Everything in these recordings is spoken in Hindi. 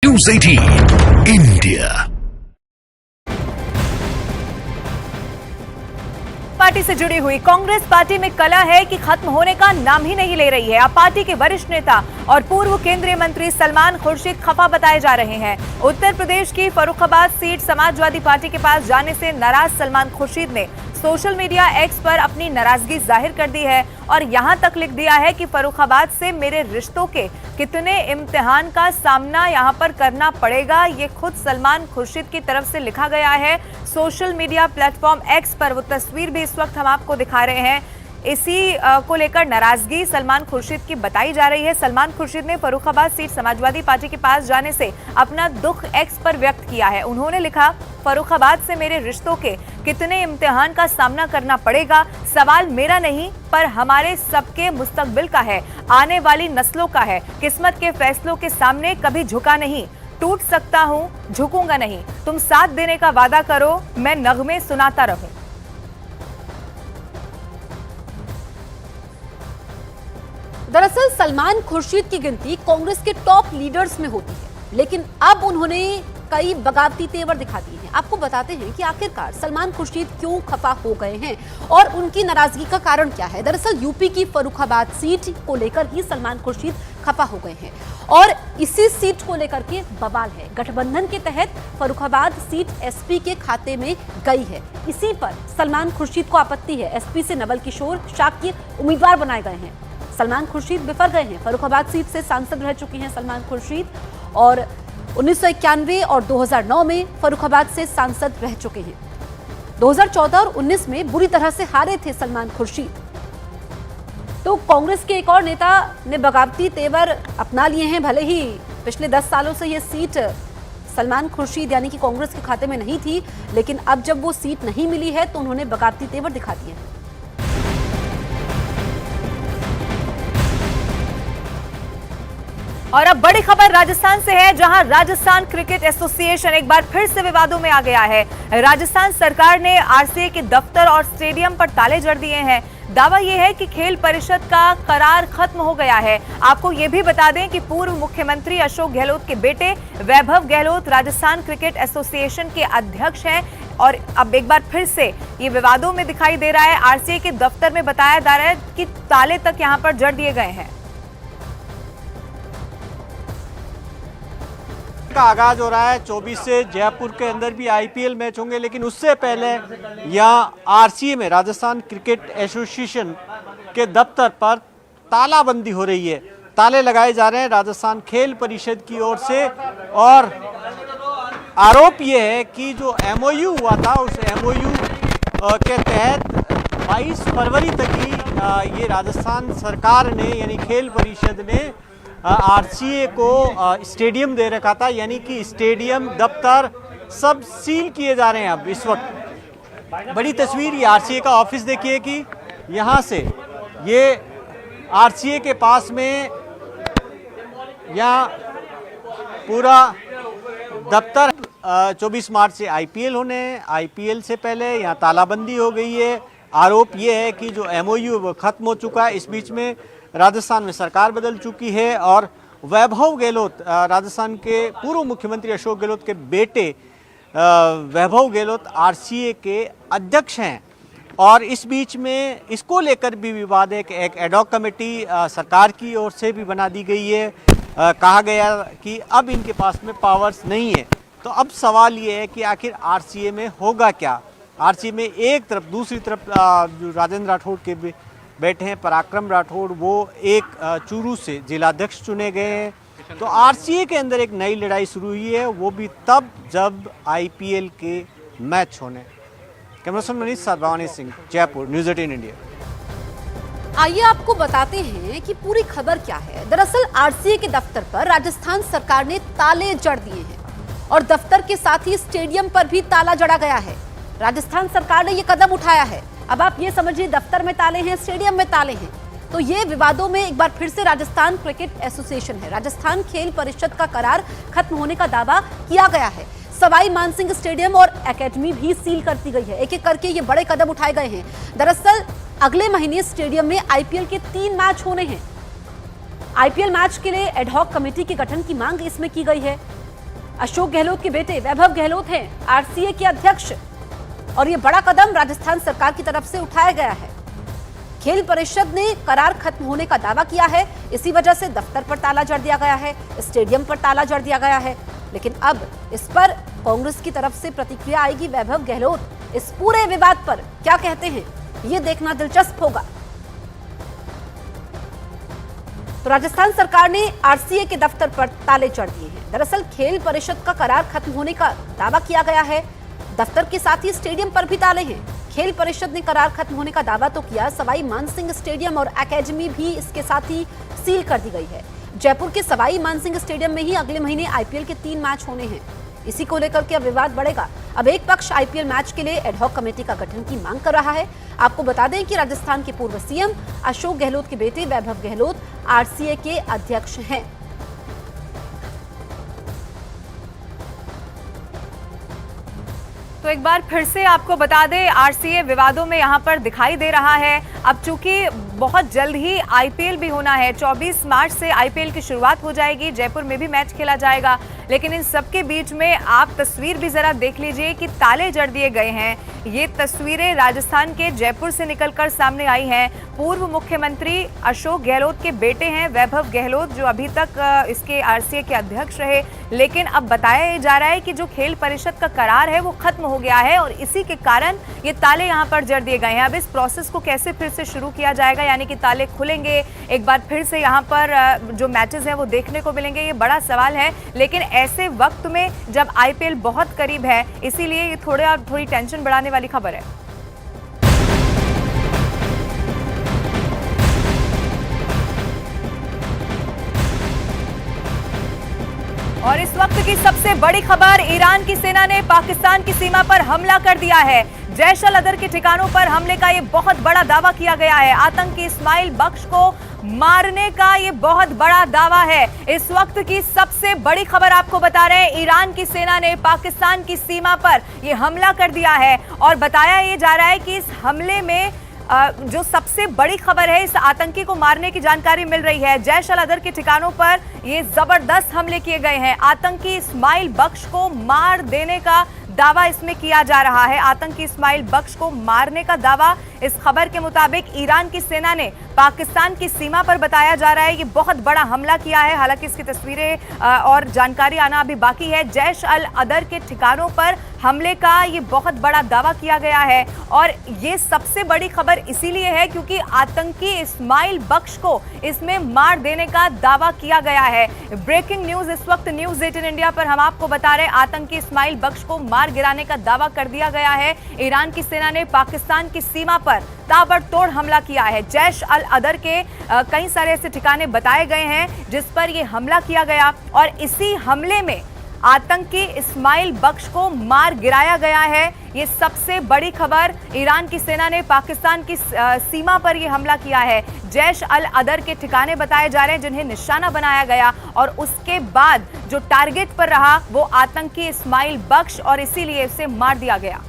News 18 India। पार्टी से जुड़ी हुई कांग्रेस पार्टी में कला है कि खत्म होने का नाम ही नहीं ले रही है। अब पार्टी के वरिष्ठ नेता और पूर्व केंद्रीय मंत्री सलमान खुर्शीद खफा बताए जा रहे हैं। उत्तर प्रदेश की फर्रुखाबाद सीट समाजवादी पार्टी के पास जाने से नाराज सलमान खुर्शीद ने सोशल मीडिया एक्स पर अपनी नाराजगी जाहिर कर दी है और यहां तक लिख दिया है कि फर्रुखाबाद से मेरे रिश्तों के कितने इम्तिहान का सामना यहां पर करना पड़ेगा। ये खुद सलमान खुर्शीद की तरफ से लिखा गया है सोशल मीडिया प्लेटफॉर्म एक्स पर। वो तस्वीर भी इस वक्त हम आपको दिखा रहे हैं। इसी को लेकर नाराजगी सलमान खुर्शीद की बताई जा रही है। सलमान खुर्शीद ने फर्रुखाबाद सीट समाजवादी पार्टी के पास जाने से अपना दुख एक्स पर व्यक्त किया है। उन्होंने लिखा, फर्रुखाबाद से मेरे रिश्तों के कितने इम्तिहान का सामना करना पड़ेगा। सवाल मेरा नहीं पर हमारे सबके मुस्तकबिल का है, आने वाली नस्लों का है। किस्मत के फैसलों के सामने कभी झुका नहीं, टूट सकता हूं, झुकूंगा नहीं। तुम साथ देने का वादा करो, मैं नगमे सुनाता रहूं। दरअसल सलमान खुर्शीद की गिनती कांग्रेस के टॉप लीडर्स में होती है, लेकिन अब उन्होंने कई बगावती तेवर दिखा दिए हैं। आपको बताते हैं कि आखिरकार सलमान खुर्शीद क्यों खफा हो गए हैं और उनकी नाराजगी का कारण क्या है। दरअसल यूपी की फर्रुखाबाद सीट को लेकर ही सलमान खुर्शीद खफा हो गए हैं और इसी सीट को लेकर के बवाल है। गठबंधन के तहत फर्रुखाबाद सीट एसपी के खाते में गई है। इसी पर सलमान खुर्शीद को आपत्ति है। एसपी से नवल किशोर शाक्य उम्मीदवार बनाए गए हैं। सलमान खुर्शीद बिफर गए हैं। फर्रुखाबाद सीट से सांसद रह चुके हैं सलमान खुर्शीद और 1991 और 2009 में फर्रुखाबाद से सांसद रह चुके हैं। 2014 और 19 में बुरी तरह से हारे थे सलमान खुर्शीद। तो कांग्रेस के एक और नेता ने बगावती तेवर अपना लिए हैं। भले ही पिछले 10 सालों से यह सीट सलमान खुर्शीद यानी कि कांग्रेस के खाते में नहीं थी, लेकिन अब जब वो सीट नहीं मिली है तो उन्होंने बगावती तेवर दिखा दिए हैं। और अब बड़ी खबर राजस्थान से है, जहां राजस्थान क्रिकेट एसोसिएशन एक बार फिर से विवादों में आ गया है। राजस्थान सरकार ने आरसीए के दफ्तर और स्टेडियम पर ताले जड़ दिए हैं। दावा यह है कि खेल परिषद का करार खत्म हो गया है। आपको यह भी बता दें कि पूर्व मुख्यमंत्री अशोक गहलोत के बेटे वैभव गहलोत राजस्थान क्रिकेट एसोसिएशन के अध्यक्ष हैं और अब एक बार फिर से ये विवादों में दिखाई दे रहा है। आरसीए के दफ्तर में बताया जा रहा है कि ताले तक यहां पर जड़ दिए गए हैं। का आगाज हो रहा है 24 से जयपुर के अंदर भी आईपीएल मैच होंगे, लेकिन उससे पहले यहाँ आरसीए में राजस्थान क्रिकेट एसोसिएशन के दफ्तर पर तालाबंदी हो रही है। ताले लगाए जा रहे हैं राजस्थान खेल परिषद की ओर से और आरोप ये है कि जो एमओयू हुआ था उस एमओयू के तहत 22 फरवरी तक ही ये राजस्थान सरकार ने यानी खेल परिषद ने आरसीए को स्टेडियम दे रखा था, यानी कि स्टेडियम दफ्तर सब सील किए जा रहे हैं। अब इस वक्त बड़ी तस्वीर ये आरसीए का ऑफिस देखिए कि यहाँ से ये आरसीए के पास में यहाँ पूरा दफ्तर 24 मार्च से आईपीएल होने हैं। आईपीएल से पहले यहाँ तालाबंदी हो गई है। आरोप ये है कि जो एमओयू वो खत्म हो चुका है। इस बीच में राजस्थान में सरकार बदल चुकी है और वैभव गहलोत राजस्थान के पूर्व मुख्यमंत्री अशोक गहलोत के बेटे वैभव गहलोत आरसीए के अध्यक्ष हैं और इस बीच में इसको लेकर भी विवाद है कि एक एडॉक कमेटी सरकार की ओर से भी बना दी गई है। कहा गया कि अब इनके पास में पावर्स नहीं है। तो अब सवाल ये है कि आखिर आरसीए में होगा क्या। आरसीए में एक तरफ, दूसरी तरफ जो राजेंद्र राठौड़ के बैठे हैं पराक्रम राठौड़, वो एक चूरू से जिलाध्यक्ष चुने गए हैं। तो आरसीए के अंदर एक नई लड़ाई शुरू हुई है, वो भी तब जब आईपीएल के मैच होने। कैमरामैन मनीष साथ भवानी सिंह, जयपुर, न्यूज़ 18 इंडिया। आइए आपको बताते हैं कि पूरी खबर क्या है। दरअसल आरसीए के दफ्तर पर राजस्थान सरकार ने ताले जड़ दिए हैं और दफ्तर के साथ ही स्टेडियम पर भी ताला जड़ा गया है। राजस्थान सरकार ने यह कदम उठाया है। अब आप ये समझिए, दफ्तर में ताले हैं, स्टेडियम में ताले हैं। तो ये विवादों में एक बार फिर से राजस्थान क्रिकेट एसोसिएशन है। राजस्थान खेल परिषद का करार खत्म होने का दावा किया गया है। सवाई मानसिंह स्टेडियम और एकेडमी भी सील कर दी गई है। एक एक करके ये बड़े कदम उठाए गए हैं। दरअसल अगले महीने स्टेडियम में आईपीएल के 3 मैच होने हैं। आईपीएल मैच के लिए एडहॉक कमेटी के गठन की मांग इसमें की गई है। अशोक गहलोत के बेटे वैभव गहलोत हैं आरसीए के अध्यक्ष, और ये बड़ा कदम राजस्थान सरकार की तरफ से उठाया गया है। खेल परिषद ने करार खत्म होने का दावा किया है, इसी वजह से दफ्तर पर ताला जड़ दिया गया है, स्टेडियम पर ताला जड़ दिया गया है। लेकिन अब इस पर कांग्रेस की तरफ से प्रतिक्रिया आएगी। वैभव गहलोत इस पूरे विवाद पर क्या कहते हैं, ये देखना दिलचस्प होगा। तो राजस्थान सरकार ने आरसीए के दफ्तर पर ताले जड़ दिए हैं। दरअसल खेल परिषद का करार खत्म होने का दावा किया गया है, दफ्तर के साथ ही स्टेडियम पर भी ताले हैं। खेल परिषद ने करार खत्म होने का दावा तो किया, सवाई मानसिंह स्टेडियम और एकेडमी भी इसके साथ ही सील कर दी गई है। जयपुर के सवाई मानसिंह स्टेडियम में ही अगले महीने आईपीएल के 3 मैच होने हैं। इसी को लेकर के अब विवाद बढ़ेगा। अब एक पक्ष आईपीएल मैच के लिए एडहॉक कमेटी का गठन की मांग कर रहा है। आपको बता दें कि राजस्थान के पूर्व सीएम अशोक गहलोत के बेटे वैभव गहलोत आरसीए के अध्यक्ष हैं। तो एक बार फिर से आपको बता दें, आरसीए विवादों में यहां पर दिखाई दे रहा है। अब चूंकि बहुत जल्द ही आईपीएल भी होना है, 24 मार्च से आईपीएल की शुरुआत हो जाएगी, जयपुर में भी मैच खेला जाएगा। लेकिन इन सबके बीच में आप तस्वीर भी जरा देख लीजिए कि ताले जड़ दिए गए हैं। ये तस्वीरें राजस्थान के जयपुर से निकलकर सामने आई हैं। पूर्व मुख्यमंत्री अशोक गहलोत के बेटे हैं वैभव गहलोत, जो अभी तक इसके आरसीए के अध्यक्ष रहे। लेकिन अब बताया जा रहा है कि जो खेल परिषद का करार है वो खत्म हो गया है और इसी के कारण ये ताले यहाँ पर जड़ दिए गए हैं। अब इस प्रोसेस को कैसे फिर से शुरू किया जाएगा, यानी कि ताले खुलेंगे, एक बार फिर से यहाँ पर जो मैचेस हैं वो देखने को मिलेंगे, ये बड़ा सवाल है। लेकिन ऐसे वक्त में जब आईपीएल बहुत करीब है, इसीलिए ये थोड़ी टेंशन बढ़ाने वाली खबर है। और इस वक्त की सबसे बड़ी खबर, ईरान की सेना ने पाकिस्तान की सीमा पर हमला कर दिया है। जैश अल अदर के ठिकानों पर हमले का ये बहुत बड़ा दावा किया गया है। आतंकी इस्माइल बख्श को मारने का ये बहुत बड़ा दावा है। इस वक्त की सबसे बड़ी खबर आपको बता रहे हैं, ईरान की सेना ने पाकिस्तान की सीमा पर ये हमला कर दिया है और बताया ये जा रहा है कि इस हमले में जो सबसे बड़ी खबर है, इस आतंकी को मारने की जानकारी मिल रही है। जैश अल अदर के ठिकानों पर ये जबरदस्त हमले किए गए हैं। आतंकी इस्माइल बख्श को मार देने का दावा इसमें किया जा रहा है। आतंकी इस्माइल बख्श को मारने का दावा इस खबर के मुताबिक ईरान की सेना ने पाकिस्तान की सीमा पर बताया जा रहा है। ये बहुत बड़ा हमला किया है, हालांकि इसकी तस्वीरें और जानकारी आना अभी बाकी है। जैश अल अदर के ठिकानों पर हमले का ये बहुत बड़ा दावा किया गया है और ये सबसे बड़ी खबर इसीलिए है क्योंकि आतंकी इस्माइल बख्श को इसमें मार देने का दावा किया गया है। ब्रेकिंग न्यूज इस वक्त न्यूज 18 इंडिया पर हम आपको बता रहे हैं, आतंकी इस्माइल बख्श को मार गिराने का दावा कर दिया गया है। ईरान की सेना ने पाकिस्तान की सीमा पर ताबड़तोड़ हमला किया है। जैश अल अदर के कई सारे ऐसे ठिकाने बताए गए हैं जिस पर यह हमला किया गया और इसी हमले में आतंकी इस्माइल बख्श को मार गिराया गया है। ये सबसे बड़ी खबर, ईरान की सेना ने पाकिस्तान की सीमा पर यह हमला किया है। जैश अल अदर के ठिकाने बताए जा रहे हैं जिन्हें निशाना बनाया गया और उसके बाद जो टारगेट पर रहा वो आतंकी इस्माइल बख्श और इसीलिए उसे मार दिया गया।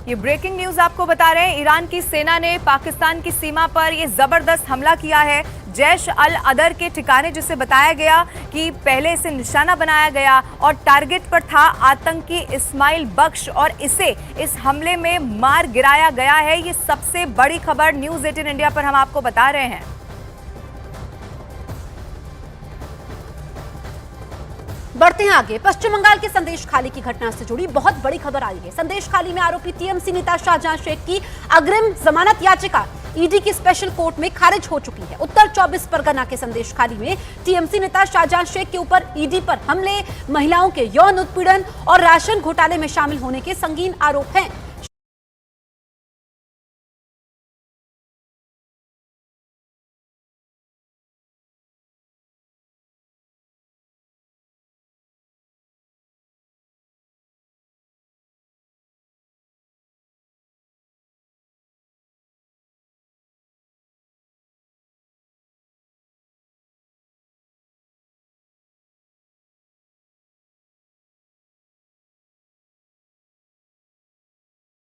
ये ब्रेकिंग न्यूज आपको बता रहे हैं, ईरान की सेना ने पाकिस्तान की सीमा पर यह जबरदस्त हमला किया है। जैश अल अदर के ठिकाने जिसे बताया गया कि पहले इसे निशाना बनाया गया और टारगेट पर था आतंकी इस्माइल बख्श और इसे इस हमले में मार गिराया गया है। ये सबसे बड़ी खबर न्यूज 18 इंडिया पर हम आपको बता रहे हैं। बढ़ते हैं आगे। पश्चिम बंगाल के संदेशखाली की घटना से जुड़ी बहुत बड़ी खबर आई है। संदेशखाली में आरोपी टीएमसी नेता शाहजहां शेख की अग्रिम जमानत याचिका ईडी की स्पेशल कोर्ट में खारिज हो चुकी है। उत्तर 24 परगना के संदेशखाली में टीएमसी नेता शाहजहां शेख के ऊपर ईडी पर हमले, महिलाओं के यौन उत्पीड़न और राशन घोटाले में शामिल होने के संगीन आरोप हैं।